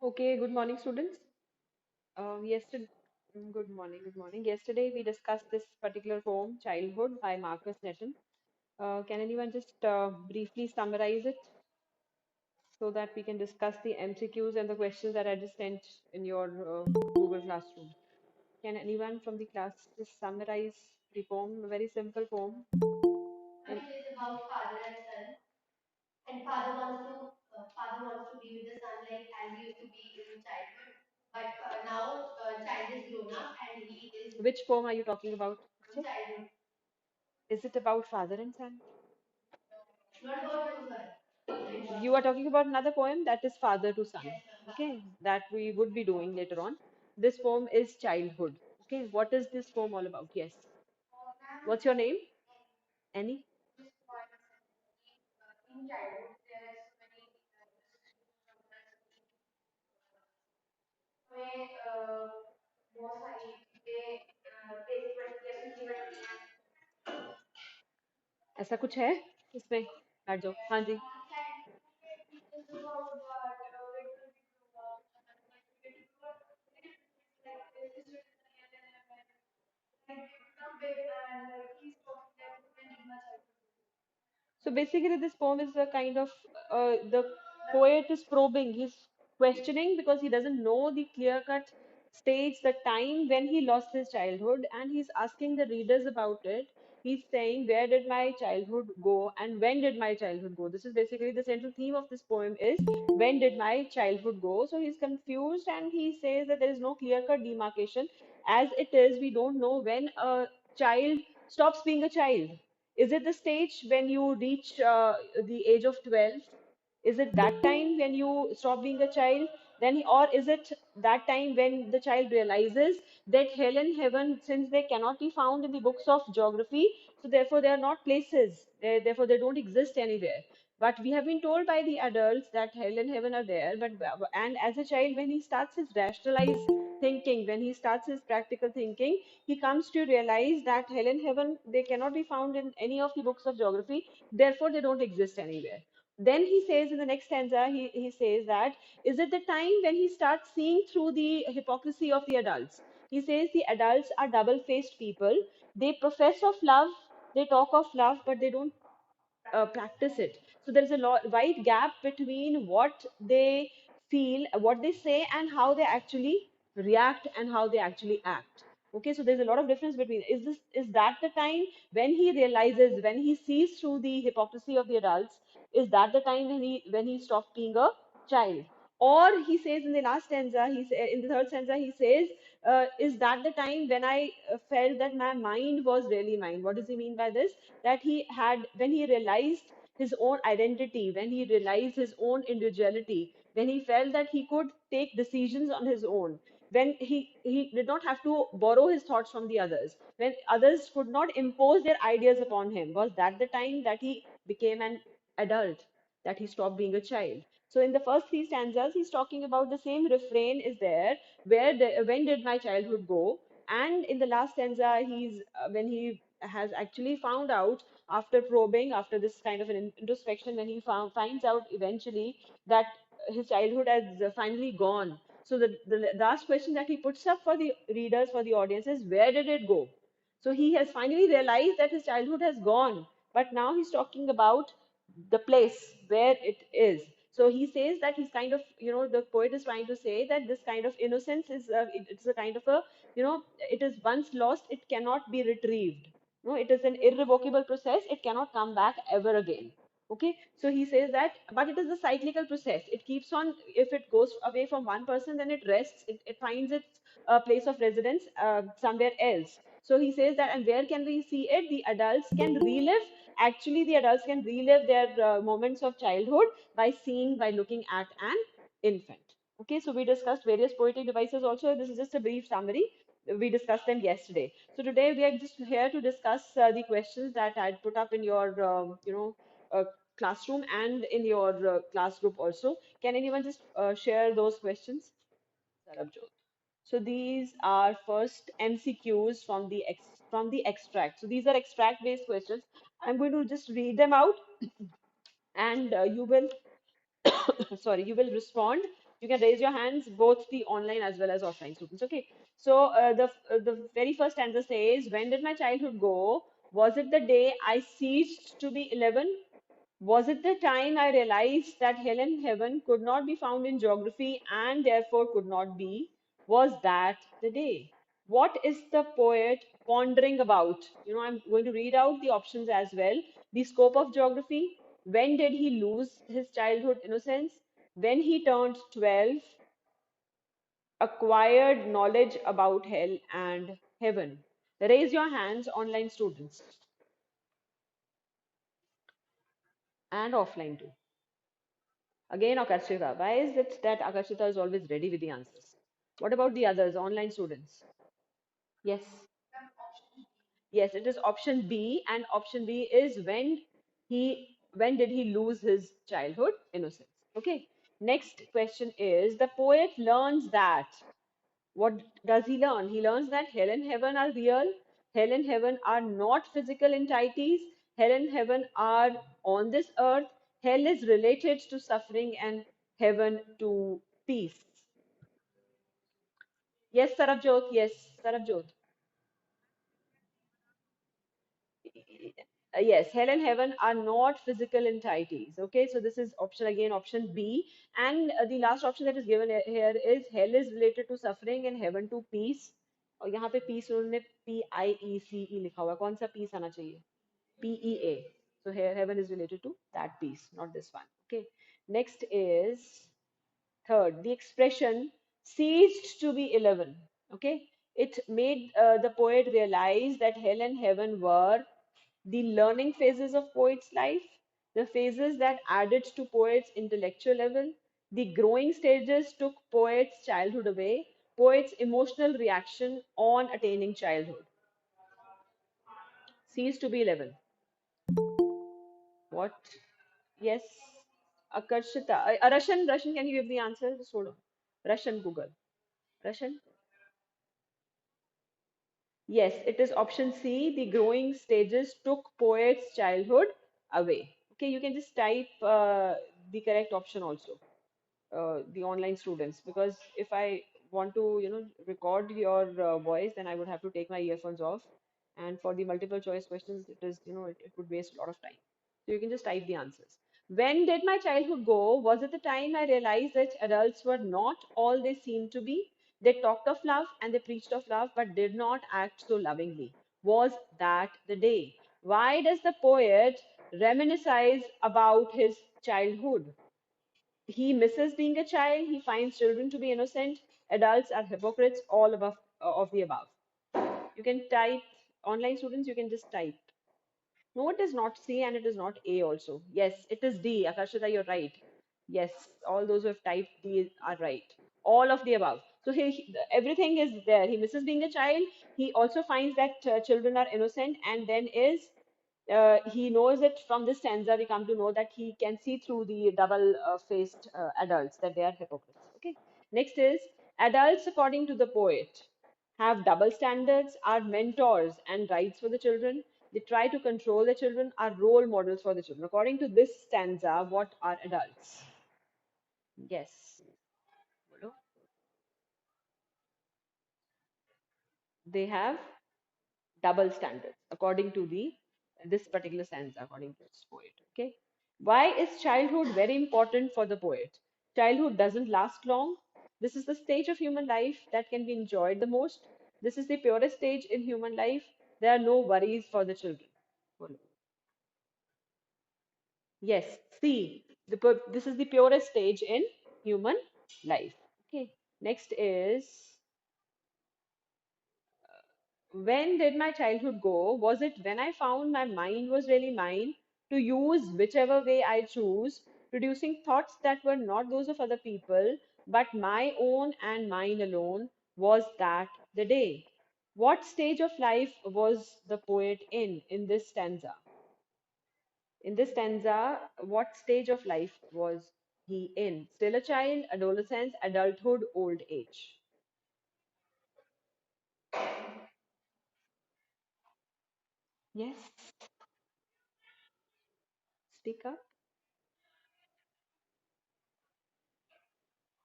Okay, good morning, students. Yesterday, good morning, good morning. Yesterday, we discussed this particular poem, Childhood by Marcus Netton. Can anyone just briefly summarize it so that we can discuss the MCQs and the questions that I just sent in your Google Classroom? Can anyone from the class just summarize the poem, a very simple poem? It is about father and son, and father wants to be with the son like as he used to be in childhood. But now child is grown up and he is Which poem are you talking about? from childhood. Is it about father and son? Not about two sons. You are talking about another poem that is Father to Son. Yes, Okay, that we would be doing later on. This poem is Childhood. Okay, what is this poem all about? Yes. What's your name? Annie? in childhood there are so many में बहुत सारी चीजें test बनती है मीठी बनती हैं ऐसा कुछ है इसमें? बैठ जाओ। हाँ जी। So basically, this poem is a kind of the poet is probing, he's questioning because he doesn't know the clear-cut stage, the time when he lost his childhood, and he's asking the readers about it. He's saying, where did my childhood go and when did my childhood go? This is basically the central theme of this poem is when did my childhood go? So he's confused and he says that there is no clear-cut demarcation. As it is, we don't know when a child stops being a child. Is it the stage when you reach the age of 12? Is it that time when you stop being a child? Then, or is it that time when the child realizes that hell and heaven, since they cannot be found in the books of geography, so therefore they are not places, therefore they don't exist anywhere. But we have been told by the adults that hell and heaven are there. And as a child, when he starts his rationalized thinking, when he starts his practical thinking, he comes to realize that hell and heaven they cannot be found in any of the books of geography. Therefore, they don't exist anywhere. Then he says in the next stanza, he says that is it the time when he starts seeing through the hypocrisy of the adults? He says the adults are double-faced people. They profess of love, they talk of love, but they don't practice it. So there is a wide gap between what they feel, what they say, and how they actually react and how they actually act. Okay, so there's a lot of difference between is that the time when he realizes, when he sees through the hypocrisy of the adults, is that the time when he stopped being a child? Or he says in the last stanza, in the third stanza, he says, "Is that the time when I felt that my mind was really mine?" What does he mean by this? That he had, when he realized his own identity, when he realized his own individuality, when he felt that he could take decisions on his own, when he did not have to borrow his thoughts from the others, when others could not impose their ideas upon him, was that the time that he became an adult, that he stopped being a child? So in the first three stanzas, he's talking about the same refrain is there, when did my childhood go? And in the last stanza, he's when he has actually found out after probing, after this kind of an introspection, when he finds out eventually that his childhood has finally gone. So the last question that he puts up for the readers, for the audience is, where did it go? So he has finally realized that his childhood has gone, but now he's talking about the place where it is. So he says that he's kind of, the poet is trying to say that this kind of innocence is, it's a kind of a, it is once lost, it cannot be retrieved. No, it is an irrevocable process. It cannot come back ever again. Okay, so he says that, but it is a cyclical process. It keeps on, if it goes away from one person, then it rests, it finds its place of residence somewhere else. So he says that, and where can we see it? The adults can relive, actually, the adults can relive their moments of childhood by seeing, by looking at an infant. Okay, so we discussed various poetic devices also. This is just a brief summary. We discussed them yesterday. So today we are just here to discuss the questions that I put up in your, classroom and in your class group also. Can anyone just share those questions? Sarabjot. So these are first MCQs from from the extract. So these are extract based questions. I'm going to just read them out and you will sorry, you will respond You can raise your hands, both the online as well as offline students. Okay. So the very first stanza says, "When did my childhood go? Was it the day I ceased to be 11? Was it the time I realized that hell and heaven could not be found in geography and therefore could not be? Was that the day?" What is the poet pondering about? I'm going to read out the options as well. The scope of geography. When did he lose his childhood innocence? When he turned 12, acquired knowledge about hell and heaven. Raise your hands, online students, and offline too. Again, Akarshita. Why is it that Akarshita is always ready with the answers? What about the others, online students? Yes. Yes, it is option B, and option B is when did he lose his childhood innocence? Okay. Next question is, the poet learns that. What does he learn? He learns that hell and heaven are real. Hell and heaven are not physical entities. Hell and heaven are on this earth. Hell is related to suffering and heaven to peace. Yes, Sarabjot. Yes, Sarabjot. Yes, hell and heaven are not physical entities. Okay, so this is option again, option B. And the last option that is given here is hell is related to suffering and heaven to peace. और यहाँ पे peace उन्होंने PIECE लिखा हुआ है. कौन सा peace आना चाहिए? PEA. So here heaven is related to that peace, not this one. Okay. Next is third, the expression ceased to be 11. Okay. It made the poet realize that hell and heaven were the learning phases of poet's life, the phases that added to poet's intellectual level, the growing stages took poet's childhood away, poet's emotional reaction on attaining childhood. Ceased to be 11. What? Yes. Akarshita. Russian, can you give the answer? Just hold on. Russian, Google. Russian? Yes, it is option C. The growing stages took poet's childhood away. Okay, you can just type the correct option also, the online students, because if I want to, record your voice, then I would have to take my earphones off. And for the multiple choice questions, it would waste a lot of time. So you can just type the answers. When did my childhood go? Was it the time I realized that adults were not all they seemed to be? They talked of love and they preached of love, but did not act so lovingly. Was that the day? Why does the poet reminisce about his childhood? He misses being a child. He finds children to be innocent. Adults are hypocrites. All above of the above. You can type, online students. You can just type. No, it is not C and it is not A also. Yes, it is D. Akashita, you're right. Yes, all those who have typed D are right. All of the above. So everything is there. He misses being a child. He also finds that children are innocent, and then he knows it from this stanza. We come to know that he can see through the double-faced adults, that they are hypocrites. Okay. Next is adults, according to the poet, have double standards, are mentors and guides for the children. They try to control the children, are role models for the children. According to this stanza, what are adults? Yes. Bolo. They have double standards according to the this particular stanza, according to this poet. Okay. Why is childhood very important for the poet? Childhood doesn't last long. This is the stage of human life that can be enjoyed the most. This is the purest stage in human life. There are no worries for the children. Bolo. Yes, see, this is the purest stage in human life. Okay, next is, when did my childhood go? Was it when I found my mind was really mine to use whichever way I choose, producing thoughts that were not those of other people, but my own and mine alone? Was that the day? What stage of life was the poet in this stanza? In this stanza, what stage of life was he in? Still a child, adolescence, adulthood, old age? Yes, speak up.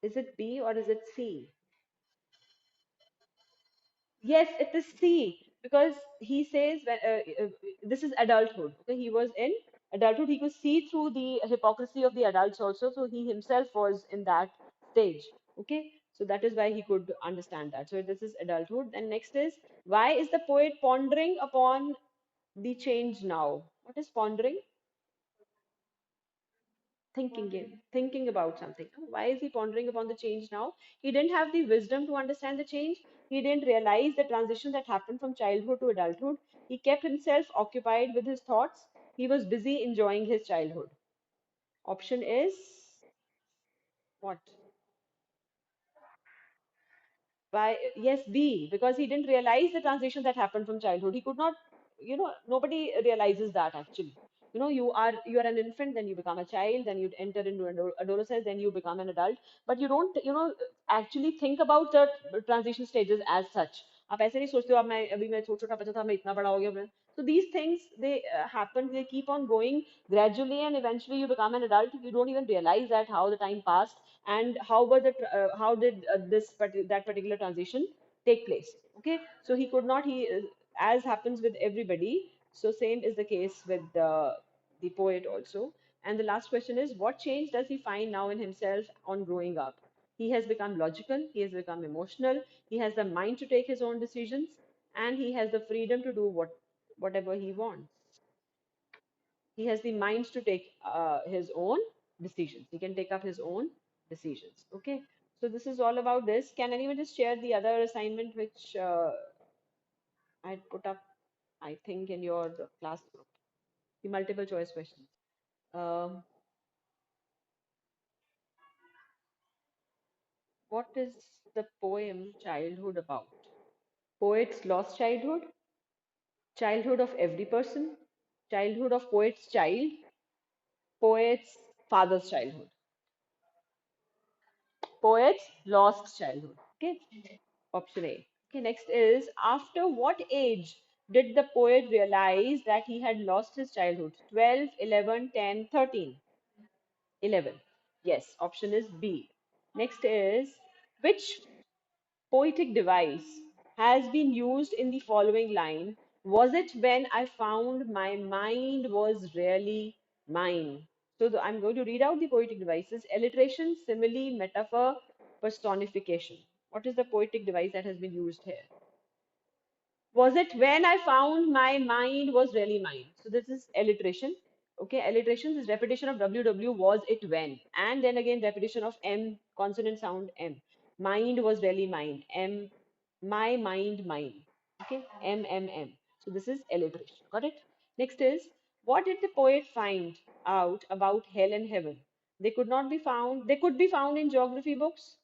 Is it B or is it C? Yes, it is C because he says this is adulthood. Okay, he was in adulthood. He could see through the hypocrisy of the adults also. So he himself was in that stage. Okay, so that is why he could understand that. So this is adulthood. And next is why is the poet pondering upon the change now? What is pondering? Thinking about something. Why is he pondering upon the change now? He didn't have the wisdom to understand the change. He didn't realize the transition that happened from childhood to adulthood. He kept himself occupied with his thoughts. He was busy enjoying his childhood. Option is what? Why? Yes, B, because he didn't realize the transition that happened from childhood. He could not, nobody realizes that actually. You are an infant, then you become a child, then you enter into adolescence, then you become an adult. But you don't, actually think about the transition stages as such. आप ऐसे नहीं सोचते हो अब मैं छोटा छोटा बच्चा था मैं इतना बड़ा हो गया so these things they happen, they keep on going gradually, and eventually you become an adult. You don't even realize that how the time passed and how did that particular transition take place. Okay, so he could not he as happens with everybody, so same is the case with the poet also. And the last question is, what change does he find now in himself on growing up? He has become logical, he has become emotional, he has the mind to take his own decisions, and he has the freedom to do whatever he wants. He has the mind to take his own decisions. He can take up his own decisions. Okay. So this is all about this. Can anyone just share the other assignment which I put up, I think, in your class group? The multiple choice questions. Um, what is the poem Childhood about? Poet's lost childhood, childhood of every person, childhood of poet's child, poet's father's childhood, poet's lost childhood. Okay. Option A. Okay, next is after what age did the poet realize that he had lost his childhood? 12, 11, 10, 13. 11. Yes, option is B. Next is which poetic device has been used in the following line? Was it when I found my mind was really mine? So I'm going to read out the poetic devices: alliteration, simile, metaphor, personification. What is the poetic device that has been used here? Was it when I found my mind was really mine? So this is alliteration. Okay, alliteration is repetition of WW, was it when, and then again repetition of M, consonant sound M. Mind was really mine. M, my mind, mine. Okay, M. So this is alliteration. Got it? Next is what did the poet find out about hell and heaven? They could not be found. They could be found in geography books.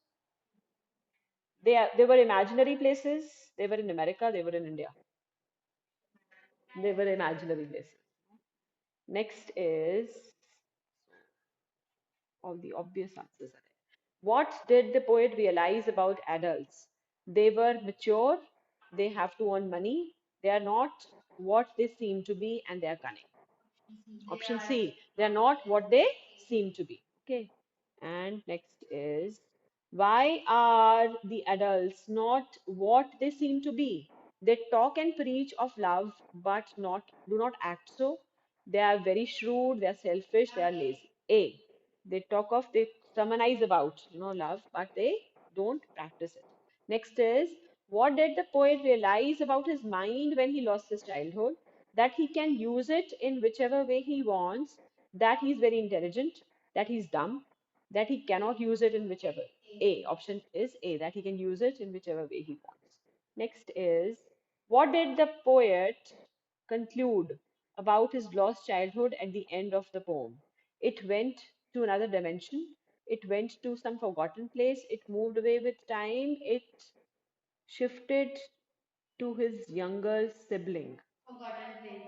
They were imaginary places. They were in America. They were in India. They were imaginary places. Next is all the obvious answers are there. What did the poet realize about adults? They were mature, they have to earn money, they are not what they seem to be, and they are cunning. They Option are. C, they are not what they seem to be. Okay. And next is why are the adults not what they seem to be? They talk and preach of love, but not do not act so. They are very shrewd, they are selfish, they are lazy. A. They talk of, they sermonize about, love, but they don't practice it. Next is what did the poet realize about his mind when he lost his childhood? That he can use it in whichever way he wants, that he's very intelligent, that he's dumb, that he cannot use it in whichever. A. Option is A, that he can use it in whichever way he wants. Next is what did the poet conclude about his lost childhood at the end of the poem? It went to another dimension. It went to some forgotten place. It moved away with time. It shifted to his younger sibling. Forgotten place.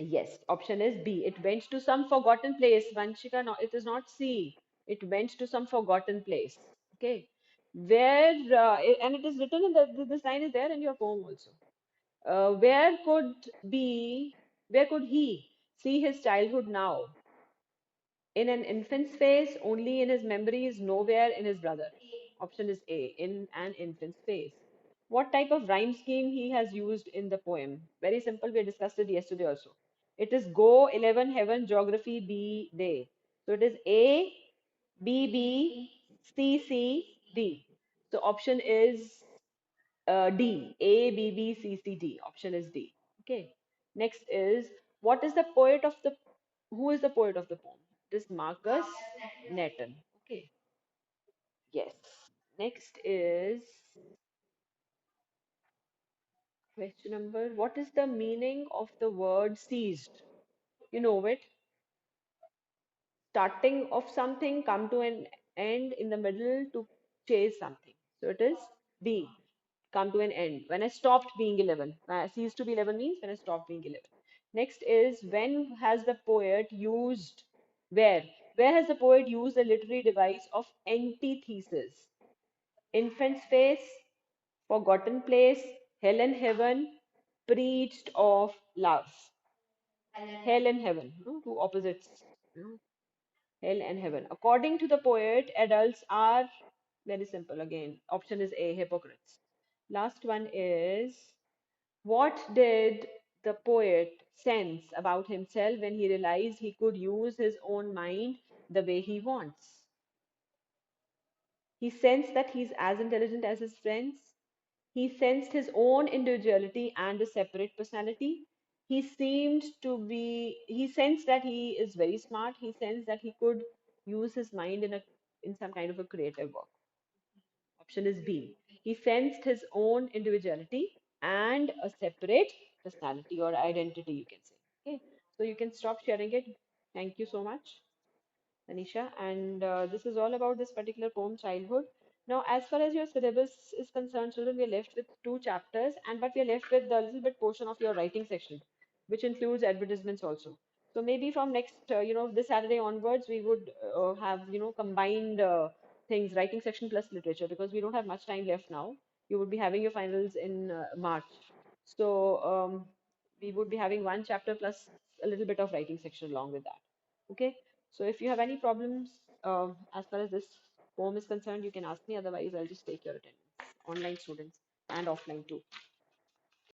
Yes, option is B. It went to some forgotten place. Vanshika, no, it is not C. It went to some forgotten place. Okay. Where, and it is written in this line is there in your poem also. Where could be, where could he see his childhood now? In an infant's face, only in his memories, nowhere in his brother. Option is A, in an infant's face. What type of rhyme scheme he has used in the poem? Very simple, we discussed it yesterday also. It is go, 11, heaven, geography, B, day. So it is A, B, B, C, C, D. So option is D. A, B, B, C, C, D. Option is D. Okay. Next is what is the poet of the who is the poet of the poem? It is Marcus Netton. Okay. Yes. Next is question number. What is the meaning of the word seized? You know it. Starting of something, come to an end in the middle to chase something. So it is B, come to an end. When I stopped being 11, when I ceased to be 11 means when I stopped being 11. Next is when has the poet used, where? Where has the poet used the literary device of antithesis? Infant's face, forgotten place, hell and heaven, preached of love. Hell and heaven, no? Two opposites. No? Hell and heaven. According to the poet, adults are very simple again. Option is A, hypocrites. Last one is what did the poet sense about himself when he realized he could use his own mind the way he wants? He sensed that he's as intelligent as his friends. He sensed his own individuality and a separate personality. He sensed that he is very smart. He sensed that he could use his mind in some kind of a creative work. Option is B. He sensed his own individuality and a separate personality or identity, you can say. Okay, so you can stop sharing it. Thank you so much. Anisha, and this is all about this particular poem, Childhood. Now, as far as your syllabus is concerned, children, we are left with two chapters, and but we are left with the little bit portion of your writing section, which includes advertisements also. So maybe from next, this Saturday onwards, we would have, combined things, writing section plus literature, because we don't have much time left now. You would be having your finals in March. So we would be having one chapter plus a little bit of writing section along with that. Okay. So if you have any problems as far as this poem is concerned, you can ask me. Otherwise, I'll just take your attendance. Online students and offline too.